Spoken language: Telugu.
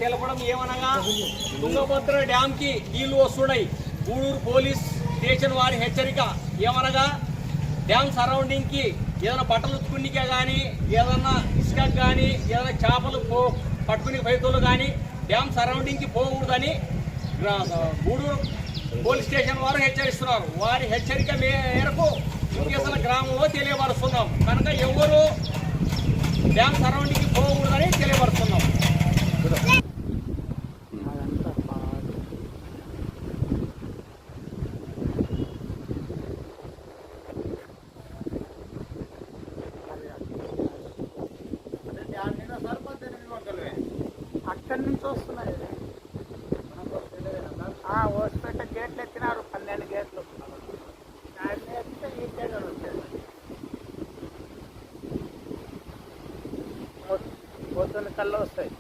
తెలపడం ఏమనగా తుంగభద్ర డ్యామ్ కి నీళ్లు వస్తున్నాయి. గూడూరు పోలీస్ స్టేషన్ వారి హెచ్చరిక ఏమనగా డ్యామ్ సరౌండింగ్ కి ఏదైనా బట్టలు ఉత్తుకునికే కానీ ఏదన్నా ఇసుక కానీ ఏదైనా చేపలు పట్టుకునే రైతులు కానీ డ్యామ్ సరౌండింగ్ కి పోకూడదని గూడూరు పోలీస్ స్టేషన్ వారు హెచ్చరిస్తున్నారు. వారి హెచ్చరిక మేరకు దుర్గేసల గ్రామంలో తెలియపరుస్తున్నాం. కనుక ఎవరు డ్యామ్ సరౌండింగ్ కి పోకూడదని తెలియపరుస్తున్నాం. అక్కడి నుంచి వస్తున్నాయి. హోస్పేట గేట్లు ఎత్తినారు, 12 గేట్లు. దాన్ని ఎత్తితే ఈ గేట్ వచ్చేది. పొద్దున్న కల్లా వస్తాయి.